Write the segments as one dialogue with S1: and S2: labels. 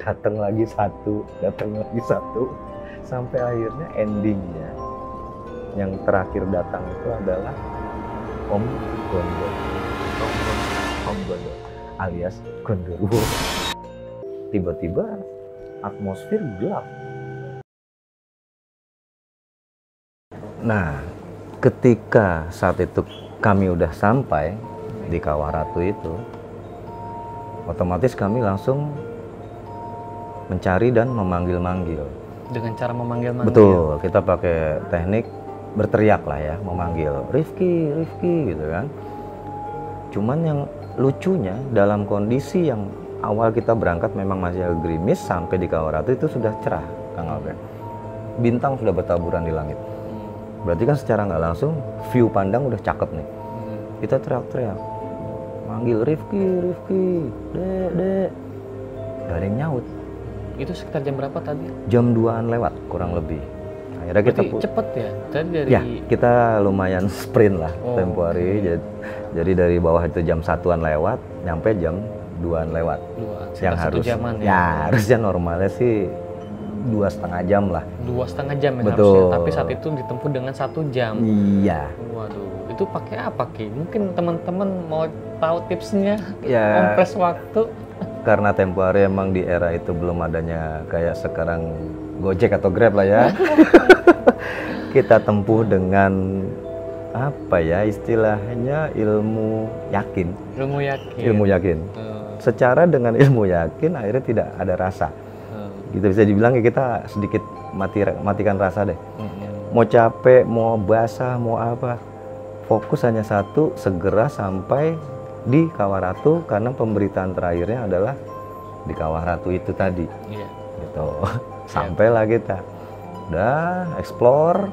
S1: datang lagi satu, sampai akhirnya endingnya yang terakhir datang itu adalah Om Gondor. Om Gondor alias Gondorwo. Tiba-tiba atmosfer gelap. Nah, ketika saat itu kami udah sampai di Kawah Ratu itu, otomatis kami langsung mencari dan memanggil-manggil.
S2: Dengan cara memanggil-manggil.
S1: Betul, kita pakai teknik berteriak lah ya, memanggil Rifki, Rifki gitu kan. Cuman yang lucunya dalam kondisi yang awal kita berangkat memang masih agak gerimis, sampai di Kawah Ratu itu sudah cerah, Kang Albert. Bintang sudah bertaburan di langit. Berarti kan secara nggak langsung view pandang udah cakep nih. Kita teriak-teriak, manggil Rifki, Rifki, Dek. Gak ada yang nyaut.
S2: Itu sekitar jam berapa tadi?
S1: Jam 2-an lewat kurang lebih. Akhirnya kita
S2: cepet ya? Tadi dari...
S1: Ya, kita lumayan sprint lah tempo hari. Jadi dari bawah itu jam 1-an lewat, nyampe jam 2-an lewat. Yang harus
S2: jaman,
S1: ya harusnya normalnya sih 2,5 jam lah.
S2: 2,5 jam ya.
S1: Betul.
S2: Harusnya, tapi saat itu ditempuh dengan 1 jam.
S1: Iya.
S2: Waduh, itu pakai apa Ki? Mungkin teman-teman mau tahu tipsnya,
S1: ya,
S2: kompres waktu.
S1: Karena tempo hari emang di era itu belum adanya kayak sekarang Gojek atau Grab lah ya. Kita tempuh dengan apa ya istilahnya, ilmu yakin. Ilmu yakin. Secara dengan ilmu yakin akhirnya tidak ada rasa. Gitu bisa dibilang ya, kita sedikit matikan rasa deh. Mau capek, mau basah, mau apa, fokus hanya satu, segera sampai di Kawah Ratu, karena pemberitaan terakhirnya adalah di Kawah Ratu itu tadi. Gitu. Sampailah kita. Udah explore,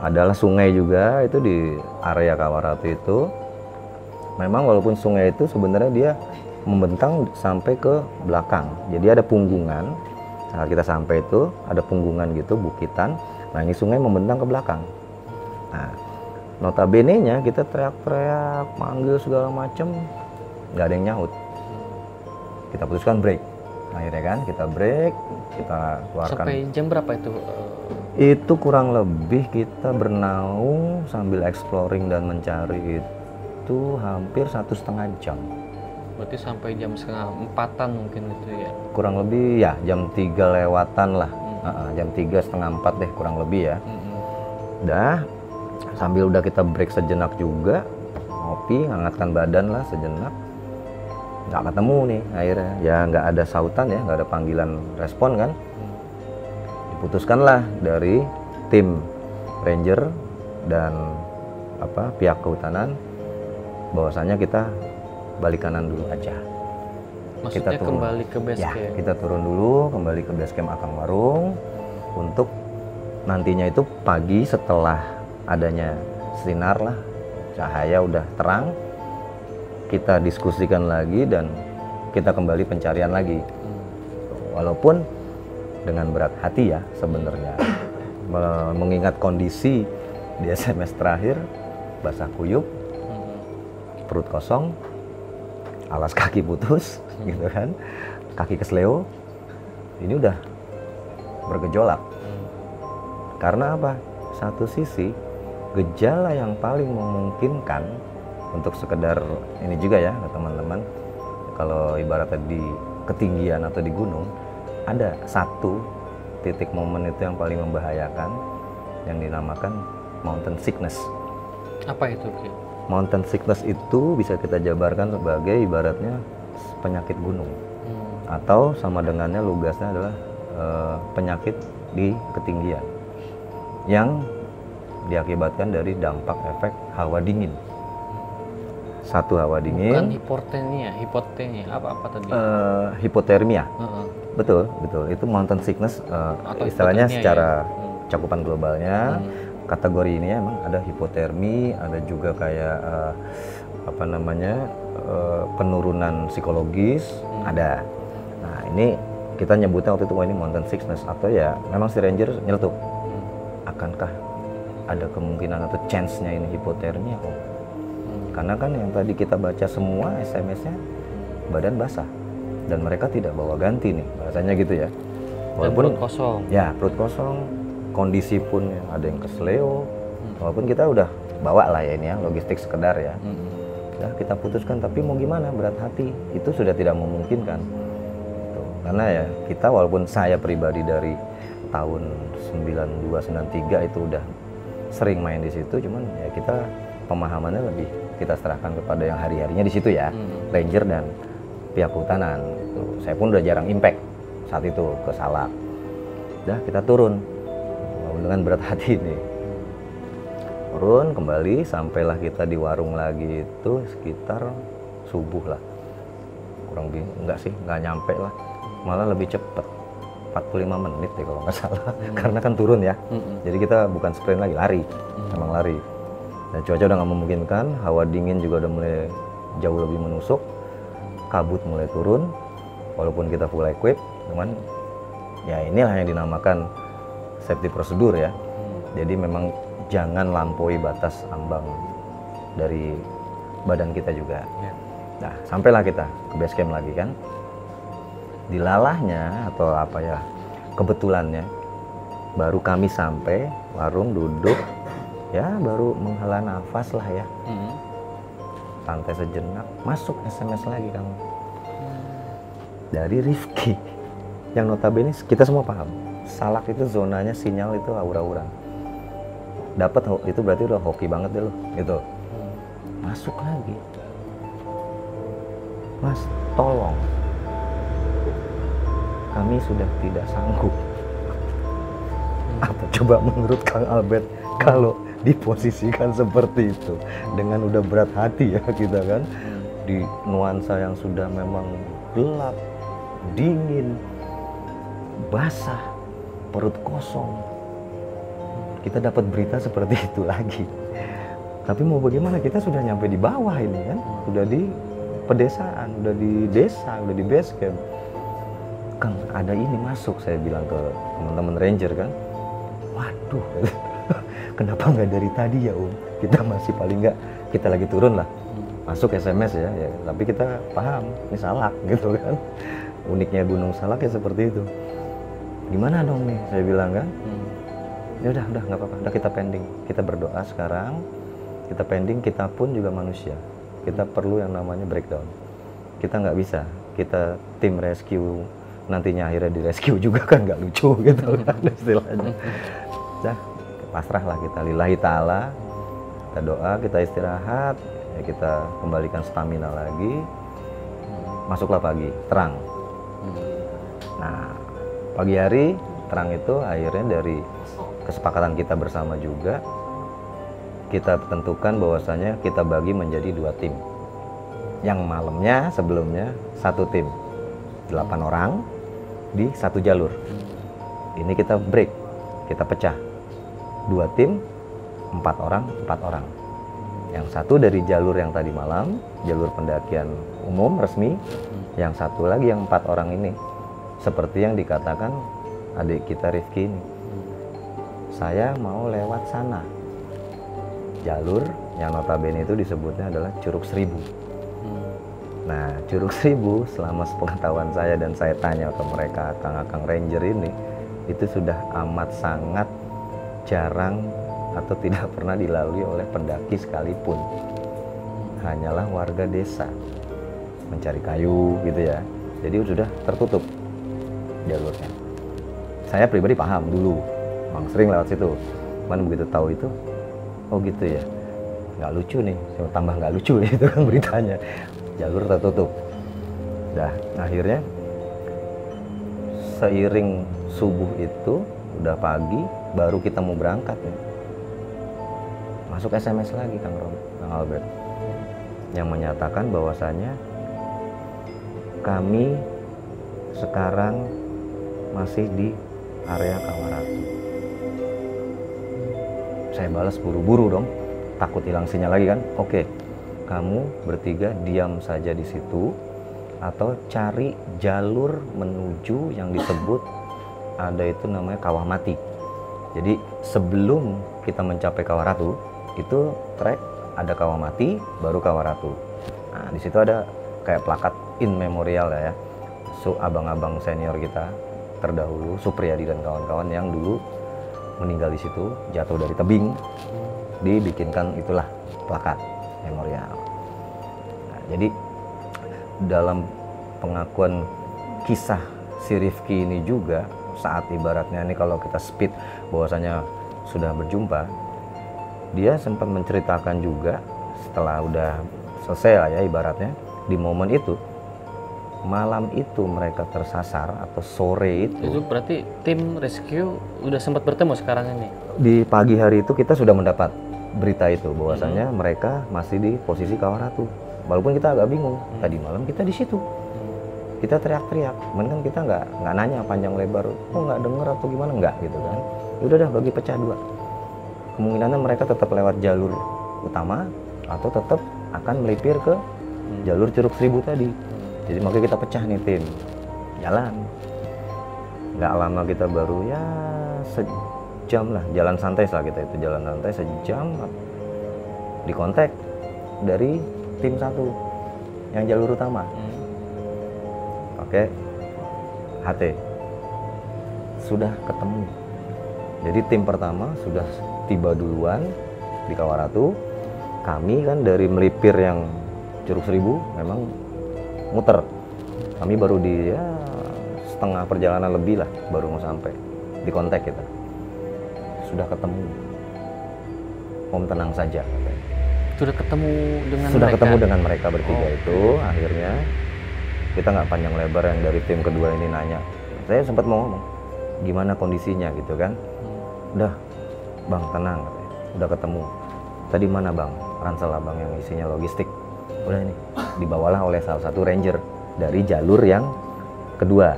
S1: adalah sungai juga itu di area Kawah Ratu itu. Memang walaupun sungai itu sebenarnya dia membentang sampai ke belakang. Jadi ada punggungan. Saat kita sampai itu ada punggungan gitu, bukitan. Nah, ini sungai membentang ke belakang. Nah, notabene-nya kita teriak-teriak, manggil segala macem, nggak ada yang nyaut. Kita putuskan break. Akhirnya kan kita break, kita keluarkan.
S2: Sampai jam berapa itu?
S1: Itu kurang lebih kita bernaung sambil exploring dan mencari itu hampir 1,5 jam.
S2: Berarti sampai jam 3:30 mungkin itu ya?
S1: Kurang lebih ya, jam 3 lewatan lah. Jam 3, setengah 4 deh kurang lebih ya. Udah, sambil udah kita break sejenak juga, ngopi, hangatkan badan lah sejenak. Nggak ketemu nih akhirnya, ya nggak ada sautan ya, nggak ada panggilan respon kan. Diputuskanlah dari tim ranger dan pihak kehutanan bahwasanya kita balik kanan dulu aja.
S2: Maksudnya
S1: kita turun,
S2: kembali ke base camp?
S1: Ya, kita turun dulu, kembali ke base camp Akang Warung untuk nantinya itu pagi setelah adanya sinar lah, cahaya udah terang, kita diskusikan lagi dan kita kembali pencarian lagi. Walaupun dengan berat hati ya sebenarnya, mengingat kondisi di SMS terakhir, basah kuyup, perut kosong, alas kaki putus, gitu kan, kaki kesleo, ini udah bergejolak. Karena apa? Satu sisi gejala yang paling memungkinkan untuk sekedar ini juga ya ke teman-teman, kalau ibaratnya di ketinggian atau di gunung, ada satu titik momen itu yang paling membahayakan yang dinamakan mountain sickness.
S2: Apa itu Ki?
S1: Mountain sickness itu bisa kita jabarkan sebagai ibaratnya penyakit gunung, atau sama dengannya lugasnya adalah penyakit di ketinggian yang diakibatkan dari dampak efek hawa dingin. Satu hawa dingin.
S2: Bukan hipotermia, apa tadi?
S1: Hipotermia. Betul. Itu mountain sickness, istilahnya secara cakupan globalnya. Kategori ini emang ada hipotermi, ada juga kayak penurunan psikologis, ada. Nah, ini kita nyebutnya waktu itu ini mountain sickness, atau ya memang si ranger nyeletuk. Akankah ada kemungkinan atau chance-nya ini hipotermia kok? Karena kan yang tadi kita baca semua SMS-nya badan basah, dan mereka tidak bawa ganti nih, bahasanya gitu ya.
S2: Dan perut kosong.
S1: Ya, perut kosong, kondisi pun ya, ada yang kesleo, walaupun kita udah bawa lah ya ini ya, logistik sekedar ya. Ya, kita putuskan, tapi mau gimana, berat hati, itu sudah tidak memungkinkan. Tuh, karena ya kita, walaupun saya pribadi dari tahun 92-93 itu udah sering main di situ, cuman ya kita pemahamannya lebih kita serahkan kepada yang hari-harinya di situ ya, ranger dan pihak kehutanan. Tuh, saya pun udah jarang impact saat itu ke Salak. Udah kita turun dengan berat hati ini. Turun kembali, sampailah kita di warung lagi itu sekitar subuh lah. Kurang lebih, enggak sih, enggak nyampe lah. Malah lebih cepet, 45 menit deh kalau nggak salah. Karena kan turun ya. Jadi kita bukan sprint lagi, lari. Emang lari. Dan cuaca udah nggak memungkinkan, hawa dingin juga udah mulai jauh lebih menusuk. Kabut mulai turun, walaupun kita full equip, cuman ya inilah yang dinamakan safety prosedur ya. Jadi memang jangan lampaui batas ambang dari badan kita juga. Nah, sampailah kita ke base camp lagi kan. Dilalahnya atau apa ya, kebetulannya baru kami sampai warung, duduk ya, baru menghela nafas lah ya. Santai sejenak, masuk SMS lagi kamu dari Rifki yang notabene kita semua paham Salak itu zonanya sinyal itu aura-aura, dapat itu berarti udah hoki banget deh lo gitu. Masuk lagi, Mas tolong, kami sudah tidak sanggup. Apa coba menurut Kang Albert kalau diposisikan seperti itu, dengan udah berat hati ya kita kan, di nuansa yang sudah memang gelap, dingin, basah, perut kosong, kita dapat berita seperti itu lagi. Tapi mau bagaimana, kita sudah nyampe di bawah ini kan, udah di pedesaan, udah di desa, udah di base camp. Kang, ada ini masuk, saya bilang ke teman-teman ranger kan, waduh, kenapa nggak dari tadi ya Om? Kita masih paling nggak, kita lagi turun lah, masuk SMS ya, tapi kita paham, ini Salak gitu kan. Uniknya Gunung Salak ya seperti itu. Gimana dong nih, saya bilang kan. Ya udah nggak apa-apa, udah kita pending, kita berdoa sekarang, kita pending, kita pun juga manusia, kita perlu yang namanya breakdown. Kita nggak bisa, kita tim rescue, nantinya akhirnya di rescue juga kan nggak lucu gitu kan istilahnya. Dah, pasrah lah kita, lillahi ta'ala, kita doa, kita istirahat, ya kita kembalikan stamina lagi, masuklah pagi, terang. Nah, pagi hari, terang itu akhirnya dari kesepakatan kita bersama juga, kita tentukan bahwasanya kita bagi menjadi 2 tim. Yang malamnya sebelumnya 1 tim, 8 orang di 1 jalur. Ini kita break, kita pecah, 2 tim, 4 orang, 4 orang. Yang satu dari jalur yang tadi malam, jalur pendakian umum resmi, yang satu lagi yang 4 orang ini, seperti yang dikatakan adik kita Rifki ini, saya mau lewat sana, jalur yang notabene itu disebutnya adalah Curug Seribu. Nah, Curug Seribu selama sepengetahuan saya dan saya tanya ke mereka, akang-akang ranger ini, itu sudah amat sangat jarang atau tidak pernah dilalui oleh pendaki sekalipun. Hanyalah warga desa mencari kayu gitu ya. Jadi sudah tertutup jalurnya. Saya pribadi paham dulu, emang sering lewat situ. Cuman begitu tahu itu, oh gitu ya, nggak lucu nih, tambah nggak lucu itu kan beritanya. Jalur tertutup. Dah, akhirnya seiring subuh itu udah pagi, baru kita mau berangkat nih. Masuk SMS lagi Kang Albert yang menyatakan bahwasanya kami sekarang masih di area Kawaratu. Saya balas buru-buru dong, takut hilang sinyal lagi kan. Oke, kamu bertiga diam saja di situ atau cari jalur menuju yang disebut ada itu namanya Kawah Mati. Jadi sebelum kita mencapai Kawaratu itu trek ada Kawah Mati baru Kawaratu. Nah, di situ ada kayak plakat in memorial ya. abang-abang senior kita terdahulu, Supriyadi dan kawan-kawan yang dulu meninggal di situ, jatuh dari tebing, dibikinkan itulah plakat memorial. Nah, jadi dalam pengakuan kisah si Rifki ini juga, saat ibaratnya ini kalau kita speed bahwasanya sudah berjumpa, dia sempat menceritakan juga setelah udah selesai lah ya ibaratnya, di momen itu, malam itu mereka tersasar atau sore
S2: Itu berarti tim rescue udah sempat bertemu sekarang ini?
S1: di pagi hari itu kita sudah mendapat berita itu bahwasanya mereka masih di posisi Kawaratu. Walaupun kita agak bingung, tadi malam kita di situ, kita teriak-teriak, kan kita nggak nanya panjang lebar, kok nggak denger atau gimana, nggak gitu kan. Udah dah bagi pecah dua. Kemungkinannya mereka tetap lewat jalur utama atau tetap akan melipir ke jalur Curug Seribu tadi. Jadi makanya kita pecah nih tim, jalan. Nggak lama kita baru ya sejam lah, jalan santai lah kita itu, jalan santai sejam, dikontak dari tim 1 yang jalur utama. Oke, HT sudah ketemu. Jadi tim pertama sudah tiba duluan di Kawaratu. Kami kan dari melipir yang Curug Seribu memang muter. Kami baru di ya, setengah perjalanan lebih lah baru mau sampai. Di kontak kita. Sudah ketemu. Om tenang saja katanya.
S2: Sudah ketemu dengan
S1: Sudah
S2: mereka?
S1: ketemu dengan mereka bertiga itu. Akhirnya kita nggak panjang lebar, yang dari tim kedua ini nanya. Saya sempat mau ngomong, gimana kondisinya gitu kan. Udah bang tenang katanya. Udah ketemu. Tadi mana bang? Ransel abang yang isinya logistik. Udah ini dibawalah oleh salah satu ranger dari jalur yang kedua.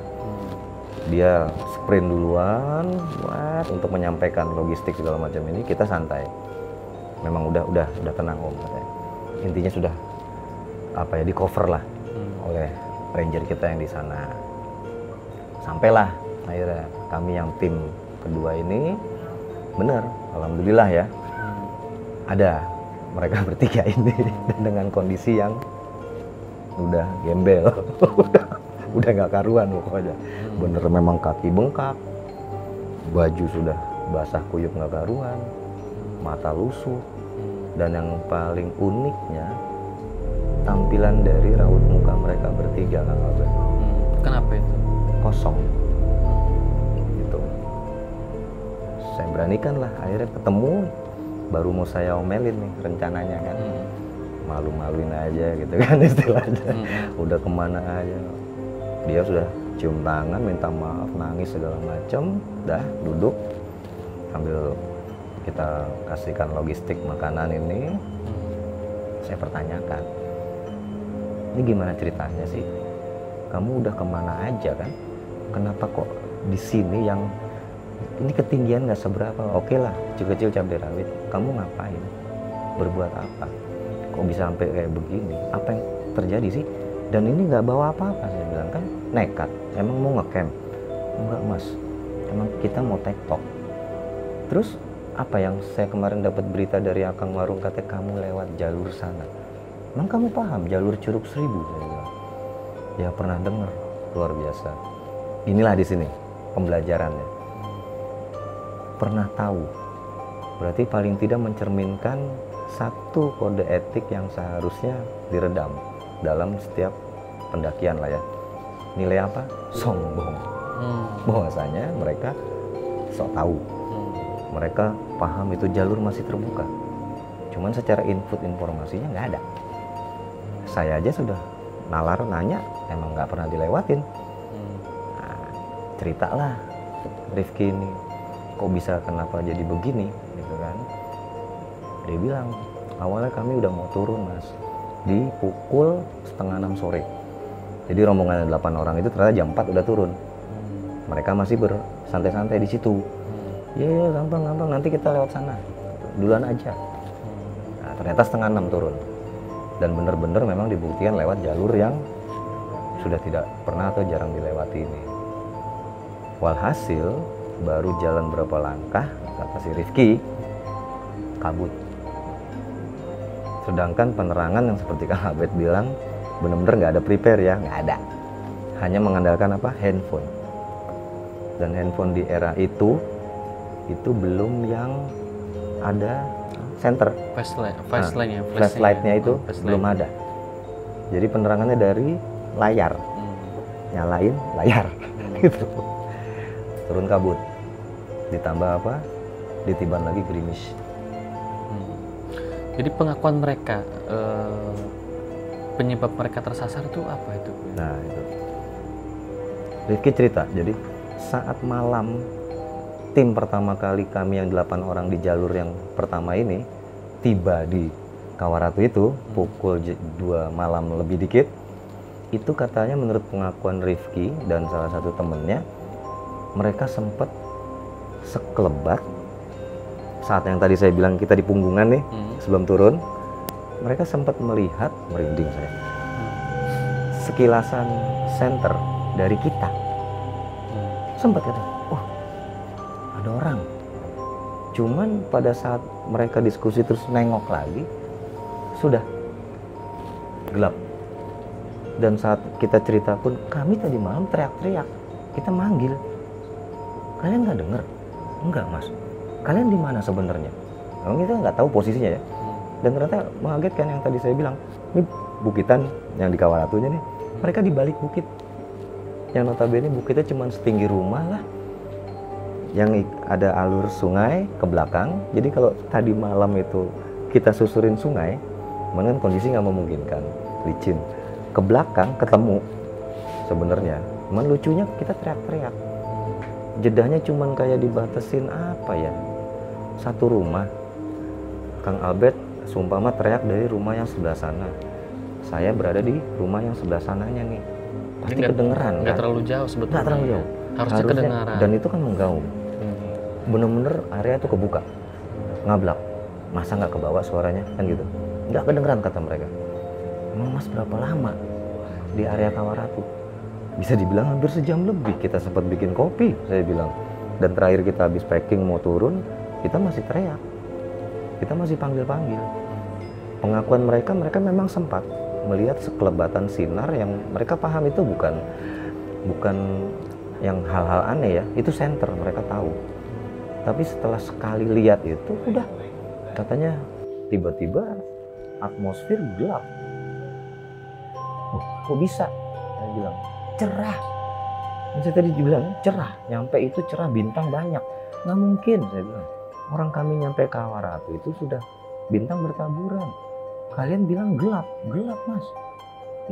S1: Dia sprint duluan untuk menyampaikan logistik segala macam ini. Kita santai. Memang udah tenang om katanya. Intinya sudah apa ya, di cover lah oleh ranger kita yang di sana. Sampailah akhirnya kami yang tim kedua ini, bener, alhamdulillah ya, ada mereka bertiga ini dengan kondisi yang udah gembel, udah nggak karuan pokoknya. Bener memang kaki bengkak, baju sudah basah kuyup nggak karuan, mata lusuh, dan yang paling uniknya tampilan dari raut muka mereka bertiga, Kang Albert.
S2: Kenapa itu?
S1: Kosong. Gitu. Saya beranikan lah, akhirnya ketemu, baru mau saya omelin nih rencananya kan. Malu-maluin aja gitu kan istilahnya. Udah kemana aja. Dia sudah cium tangan, minta maaf, nangis segala macam, dah duduk sambil kita kasihkan logistik makanan ini. Saya pertanyakan, ini gimana ceritanya sih? Kamu udah kemana aja kan? Kenapa kok di sini yang ini ketinggian nggak seberapa? Oke lah, kecil-kecil cabai rawit. Kamu ngapain? Berbuat apa? Kok bisa sampai kayak begini? Apa yang terjadi sih? Dan ini nggak bawa apa-apa. Saya bilang kan nekat. Emang mau ngecamp? Enggak mas. Emang kita mau tektok. Terus apa yang saya kemarin dapat berita dari Akang Warung, katanya kamu lewat jalur sana. Emang kamu paham jalur Curug Seribu? Saya bilang. Ya pernah dengar, luar biasa. Inilah di sini pembelajarannya. Pernah tahu, berarti paling tidak mencerminkan satu kode etik yang seharusnya diredam dalam setiap pendakian lah ya. Nilai apa? Sombong. Bahwasanya mereka sok tahu. Mereka paham itu jalur masih terbuka. Cuman secara input informasinya nggak ada. Saya aja sudah nalar nanya, emang nggak pernah dilewatin. Nah, ceritalah Rifki ini, kok bisa kenapa jadi begini, gitu kan? Dia bilang, awalnya kami udah mau turun mas, di pukul 5:30 sore. Jadi rombongan 8 orang itu ternyata jam 4 udah turun. Mereka masih bersantai-santai di situ. Ya gampang, nanti kita lewat sana, duluan aja. Nah, ternyata 5:30 turun. Dan benar-benar memang dibuktikan lewat jalur yang sudah tidak pernah atau jarang dilewati ini. Walhasil baru jalan berapa langkah, kata si Rifki, kabut. Sedangkan penerangan yang seperti Kang Abed bilang, benar-benar nggak ada prepare ya, nggak ada. hanya mengandalkan apa? Handphone. Dan handphone di era itu belum yang ada center. Flashlightnya itu belum ada. Jadi penerangannya dari layar, nyalain layar, gitu. Turun kabut, ditambah apa? Ditiban lagi gerimis.
S2: Jadi pengakuan mereka, penyebab mereka tersasar itu apa itu?
S1: Nah itu, Rifki cerita. Jadi saat malam tim pertama kali kami yang 8 orang di jalur yang pertama ini tiba di Kawaratu itu pukul 2 malam lebih dikit, itu katanya menurut pengakuan Rifki dan salah satu temennya, mereka sempat sekelebat saat yang tadi saya bilang kita di punggungan nih, sebelum turun, mereka sempat melihat, merinding saya, sekilasan center dari kita. Sempat katanya, oh ada orang. Cuman pada saat mereka diskusi terus nengok lagi, sudah gelap. Dan saat kita cerita pun, kami tadi malam teriak-teriak, kita manggil. Kalian nggak dengar? Enggak mas. Kalian di mana sebenarnya? Memang kita nggak tahu posisinya ya. Dan ternyata mengagetkan yang tadi saya bilang, ini bukitan yang di Kawaratunya nih, mereka di balik bukit. Yang notabene bukitnya cuma setinggi rumah lah. Yang ada alur sungai ke belakang. Jadi kalau tadi malam itu kita susurin sungai, mana kondisi nggak memungkinkan, licin. Ke belakang ketemu sebenarnya. Cuman lucunya kita teriak-teriak. Jedahnya cuman kayak dibatasin apa ya? Satu rumah. Kang Albert seumpama teriak dari rumah yang sebelah sana. Saya berada di rumah yang sebelah sananya nih. Pasti kedengeran kan?
S2: Nggak terlalu jauh sebetulnya.
S1: Nggak terlalu jauh.
S2: Harusnya kedengeran.
S1: Dan itu kan menggaung. Bener-bener area itu kebuka. Ngablak. Masa nggak ke bawah suaranya? Kan gitu. Nggak kedengeran kata mereka. Emang mas berapa lama di area Kawaratu? Bisa dibilang hampir sejam lebih. Kita sempat bikin kopi, saya bilang. Dan terakhir kita habis packing mau turun, kita masih teriak. Kita masih panggil-panggil. Pengakuan mereka memang sempat melihat sekelebatan sinar yang mereka paham itu bukan yang hal-hal aneh ya. Itu center, mereka tahu. Tapi setelah sekali lihat itu, udah. Katanya tiba-tiba atmosfer gelap. Oh, kok bisa? Saya bilang, cerah. Saya tadi bilang, cerah. Nyampe itu cerah, bintang banyak. Nggak mungkin, saya bilang. Orang kami nyampe Kawaratu itu sudah bintang bertaburan. Kalian bilang gelap. Gelap, mas.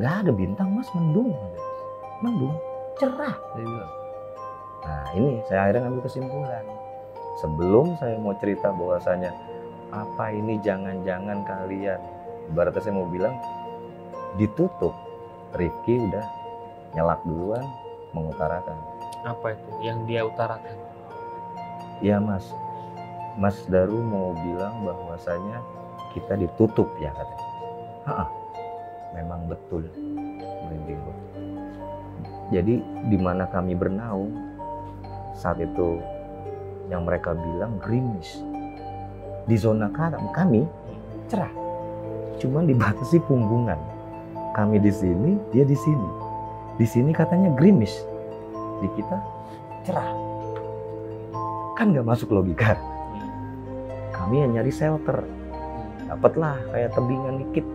S1: Nggak ada bintang, mas. Mendung. Mendung. Cerah, saya bilang. Nah, ini saya akhirnya ngambil kesimpulan. Sebelum saya mau cerita bahwasanya, apa ini jangan-jangan kalian, ibaratnya saya mau bilang, ditutup. Rifki udah nyelak duluan, mengutarakan.
S2: Apa itu yang dia utarakan?
S1: Ya mas, Mas Daru mau bilang bahwasanya kita ditutup ya katanya. Memang betul, merinding gua. Jadi di mana kami bernaung saat itu, yang mereka bilang gerimis. Di zona kami cerah, cuman dibatasi punggungan. Kami di sini, dia di sini. Di sini katanya gerimis, di kita cerah. Kan nggak masuk logika. Kami yang nyari shelter, dapatlah kayak tebingan dikit,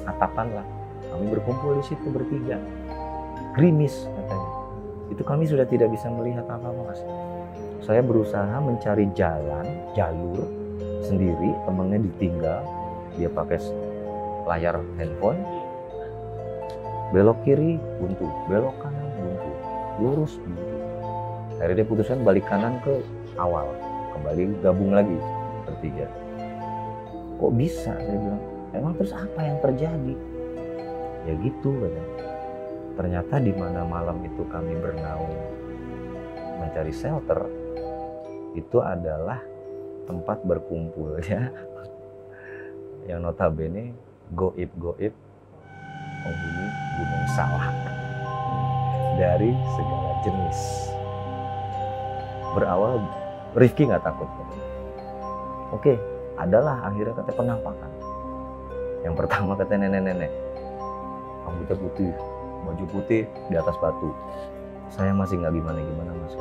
S1: atapan lah. Kami berkumpul di situ bertiga. Gerimis katanya. Itu kami sudah tidak bisa melihat apa-apa mas. Saya berusaha mencari jalur sendiri, temennya ditinggal, dia pakai layar handphone. Belok kiri buntu, belok kanan buntu, lurus buntu. Akhirnya dia putuskan balik kanan ke awal, kembali gabung lagi bertiga. Kok bisa? Saya bilang, emang terus apa yang terjadi? Ya gitu katanya. Ternyata di mana malam itu kami bernaung mencari shelter, itu adalah tempat berkumpulnya yang notabene goib-goib penghuni Gunung Salak dari segala jenis. Berawal Rifki nggak takut. Oke, adalah akhirnya kata penampakan. Yang pertama kata nenek-nenek, rambutnya putih, baju putih di atas batu. Saya masih nggak gimana-gimana Mas.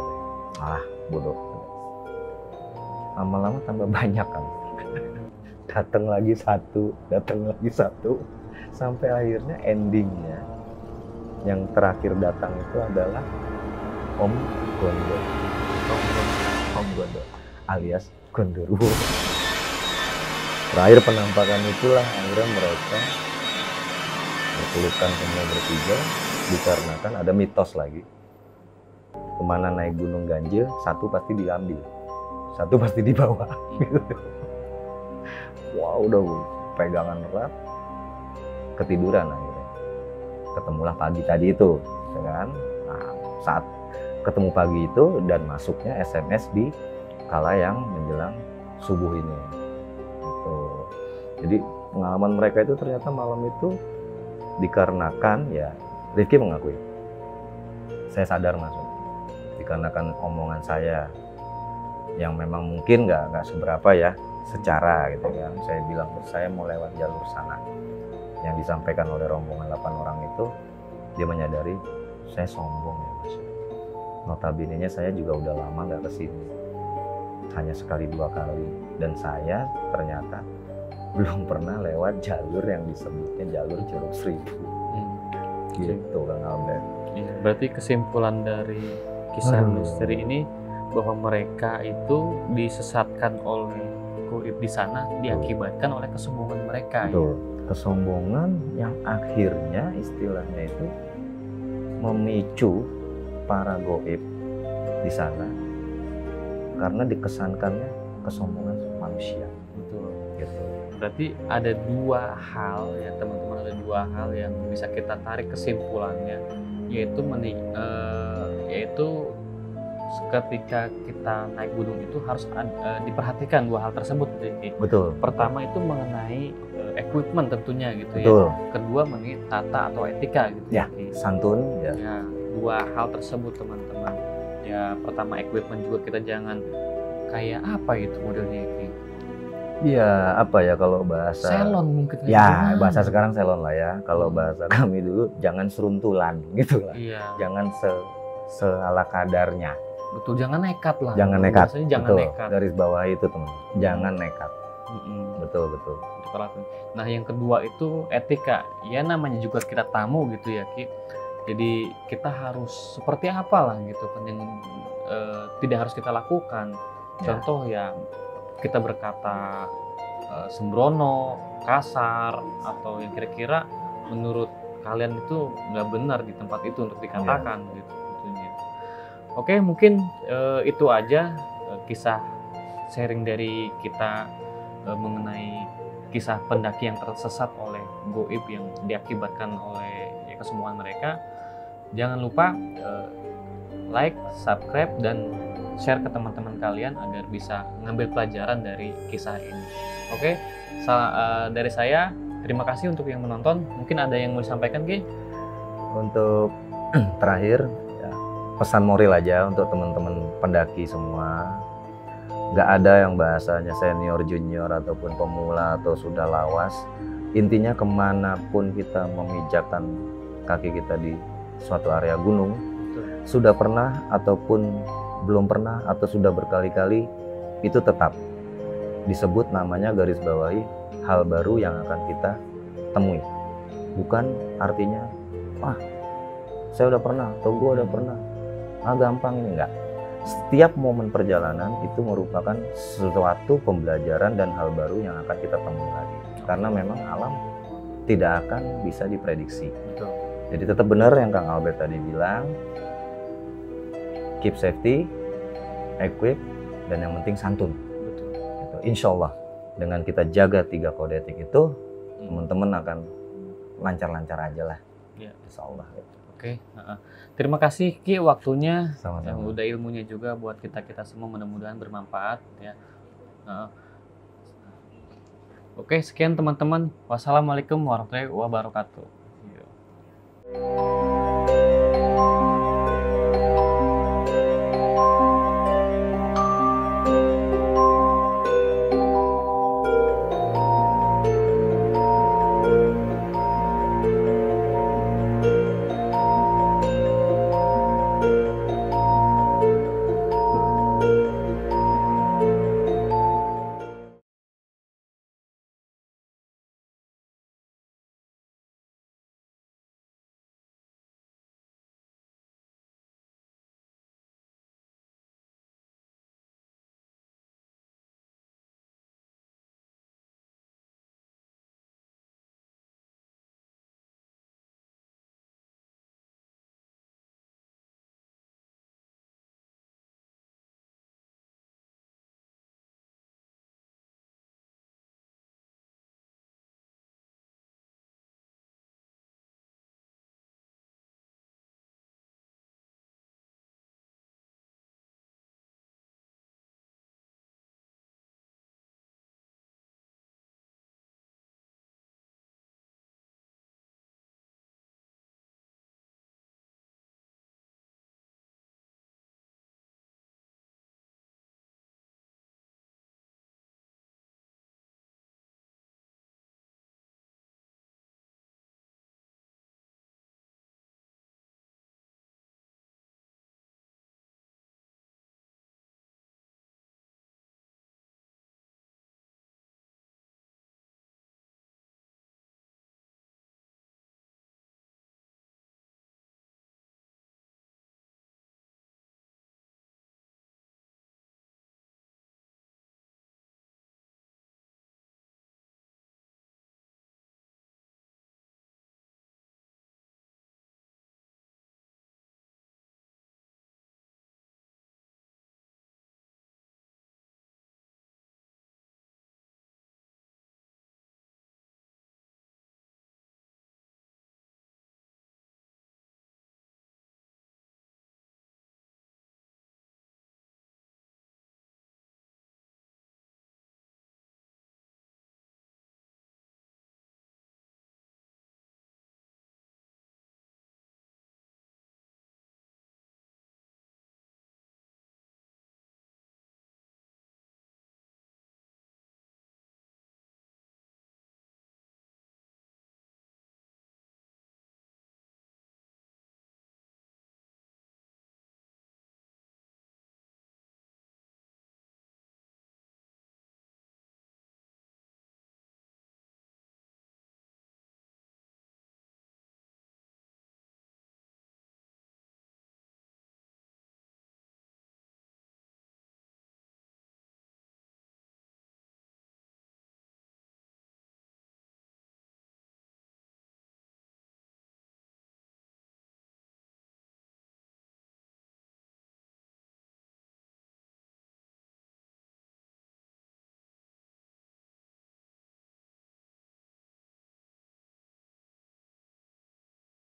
S1: Bodoh. Lama-lama tambah banyak kan. Datang lagi satu, sampai akhirnya endingnya yang terakhir datang itu adalah Om Gondo alias Gondoruo. Terakhir penampakan itulah akhirnya mereka berpelukan semua bertiga, dikarenakan ada mitos lagi. Kemana naik gunung ganjil, satu pasti diambil, satu pasti dibawa. Wah, udah pegangan erat, ketiduran akhirnya. Ketemulah pagi tadi itu, ya kan? Nah, saat ketemu pagi itu dan masuknya SMS di kala yang menjelang subuh ini. Gitu. Jadi pengalaman mereka itu ternyata malam itu dikarenakan, ya Rifki mengakui, saya sadar masuk, dikarenakan omongan saya yang memang mungkin nggak seberapa ya secara gitu kan. Saya bilang saya mau lewat jalur sana, yang disampaikan oleh rombongan 8 orang itu, dia menyadari saya sombong ya Mas. Notabene-nya saya juga udah lama nggak kesini, hanya sekali 2 kali, dan saya ternyata belum pernah lewat jalur yang disebutnya jalur Jeruk Seribu. Gitu Kang Albert.
S2: Ya, berarti kesimpulan dari kisah misteri ini bahwa mereka itu disesatkan oleh goib di sana diakibatkan oleh kesombongan mereka.
S1: Betul. Ya? Kesombongan yang akhirnya istilahnya itu memicu para goib di sana karena dikesankannya kesombongan manusia.
S2: Betul.
S1: Gitu.
S2: Berarti ada 2 hal ya teman-teman, ada 2 hal yang bisa kita tarik kesimpulannya, yaitu ketika kita naik gunung itu harus diperhatikan 2 hal tersebut.
S1: Betul.
S2: Pertama itu mengenai equipment tentunya gitu.
S1: Betul.
S2: Ya. Kedua mengenai tata atau etika gitu
S1: ya. Santun ya.
S2: Ya, 2 hal tersebut teman-teman. Ya, pertama equipment juga kita jangan kayak apa itu modelnya ini.
S1: Iya, apa ya kalau bahasa
S2: selon mungkin.
S1: Ya, bahasa sekarang selon lah ya. Kalau bahasa kami dulu jangan seruntulan gitu lah.
S2: Iya.
S1: Jangan seala kadarnya.
S2: Betul, jangan nekat lah.
S1: Jangan nekat.
S2: Jangan
S1: betul.
S2: nekat.
S1: Garis bawah itu teman. Jangan nekat. Betul.
S2: Nah, yang kedua itu etika. Ya namanya juga kita tamu gitu ya, Ki. Jadi kita harus seperti apa lah gitu kan yang tidak harus kita lakukan. Contoh ya kita berkata sembrono, kasar, atau yang kira-kira menurut kalian itu nggak benar di tempat itu untuk dikatakan gitu tentunya. Oke, mungkin itu aja kisah sharing dari kita mengenai kisah pendaki yang tersesat oleh goib yang diakibatkan oleh kesembuhan mereka. Jangan lupa like, subscribe, dan share ke teman-teman kalian agar bisa ngambil pelajaran dari kisah ini. Oke, dari saya terima kasih untuk yang menonton. Mungkin ada yang mau disampaikan, Ki?
S1: Untuk terakhir ya, pesan moral aja untuk teman-teman pendaki semua. Nggak ada yang bahasanya senior, junior, ataupun pemula atau sudah lawas. Intinya kemanapun kita memijakkan kaki kita di suatu area gunung, sudah pernah ataupun belum pernah atau sudah berkali-kali, itu tetap disebut namanya garis bawahi hal baru yang akan kita temui. Bukan artinya saya udah pernah atau gue udah pernah, gampang ini. Enggak. Setiap momen perjalanan itu merupakan sesuatu pembelajaran dan hal baru yang akan kita temui lagi. Karena memang alam tidak akan bisa diprediksi.
S2: Betul.
S1: Jadi tetap benar yang Kang Albert tadi bilang, keep safety, equip, dan yang penting santun.
S2: Betul.
S1: Gitu. Insya Allah dengan kita jaga 3 kode etik itu, teman-teman akan lancar-lancar aja lah.
S2: Ya.
S1: Insya Allah. Gitu.
S2: Oke. Terima kasih Ki waktunya.
S1: Sama-sama.
S2: Yang udah ilmunya juga buat kita semua, mudah-mudahan bermanfaat ya. Oke, sekian teman-teman. Wassalamualaikum warahmatullahi wabarakatuh.